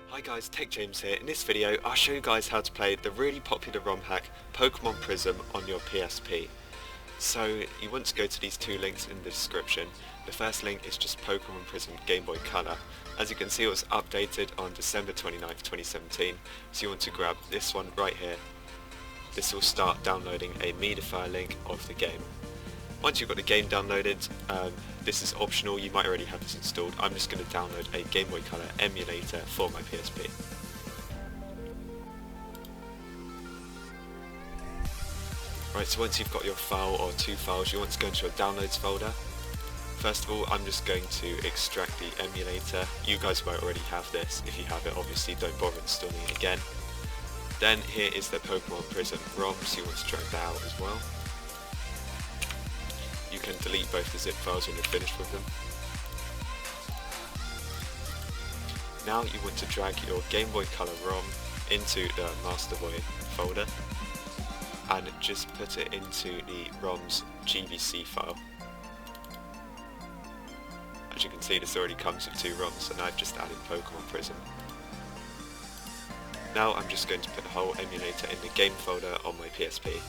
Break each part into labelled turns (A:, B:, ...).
A: Hi guys, Tech James here. In this video I'll show you guys how to play the really popular ROM hack Pokemon Prism on your PSP. So you want to go to these two links in the description. The first link is just Pokemon Prism Game Boy Color. As you can see, it was updated on December 29th, 2017, so you want to grab this one right here. This will start downloading a media file link of the game. Once you've got the game downloaded, this is optional, you might already have this installed. I'm just going to download a Game Boy Color emulator for my PSP. Right, so once you've got your file or two files, you want to go into your downloads folder. First of all, I'm just going to extract the emulator. You guys might already have this. If you have it, obviously don't bother installing it again. Then here is the Pokemon Prism ROM, so you want to drag that out as well. You can delete both the zip files when you're finished with them. Now you want to drag your Game Boy Color ROM into the Master Boy folder and just put it into the ROM's GBC file. As you can see, this already comes with two ROMs, and I've just added Pokemon Prism. Now I'm just going to put the whole emulator in the game folder on my PSP.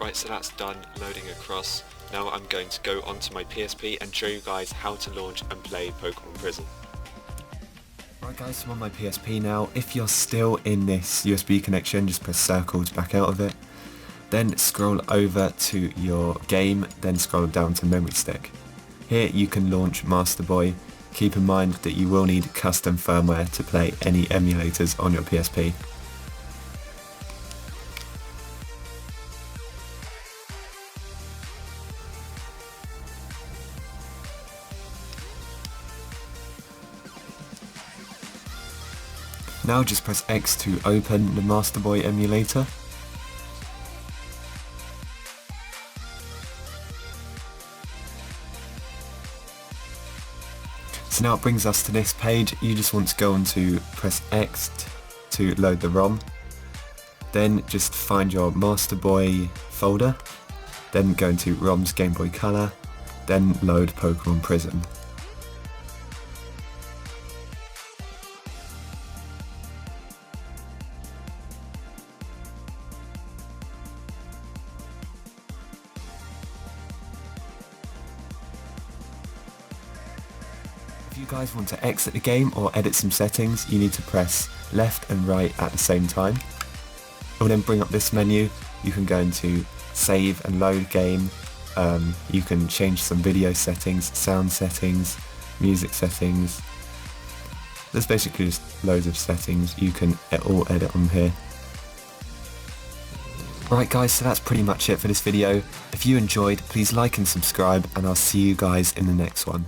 A: Right, so that's done loading across. Now I'm going to go onto my PSP and show you guys how to launch and play Pokemon Prism. Right guys, so I'm on my PSP now. If you're still in this USB connection, just press circle to back out of it. Then scroll over to your game, then scroll down to memory stick. Here you can launch Master Boy. Keep in mind that you will need custom firmware to play any emulators on your PSP. Now just press X to open the Master Boy emulator. So now it brings us to this page. You just want to go on to press X to load the ROM. Then just find your Master Boy folder. Then go into ROM's Game Boy Color. Then load Pokemon Prism. If you guys want to exit the game or edit some settings, you need to press left and right at the same time. It will then bring up this menu. You can go into save and load game. You can change some video settings, sound settings, music settings. There's basically just loads of settings you can all edit on here. Right guys, so that's pretty much it for this video. If you enjoyed, please like and subscribe, and I'll see you guys in the next one.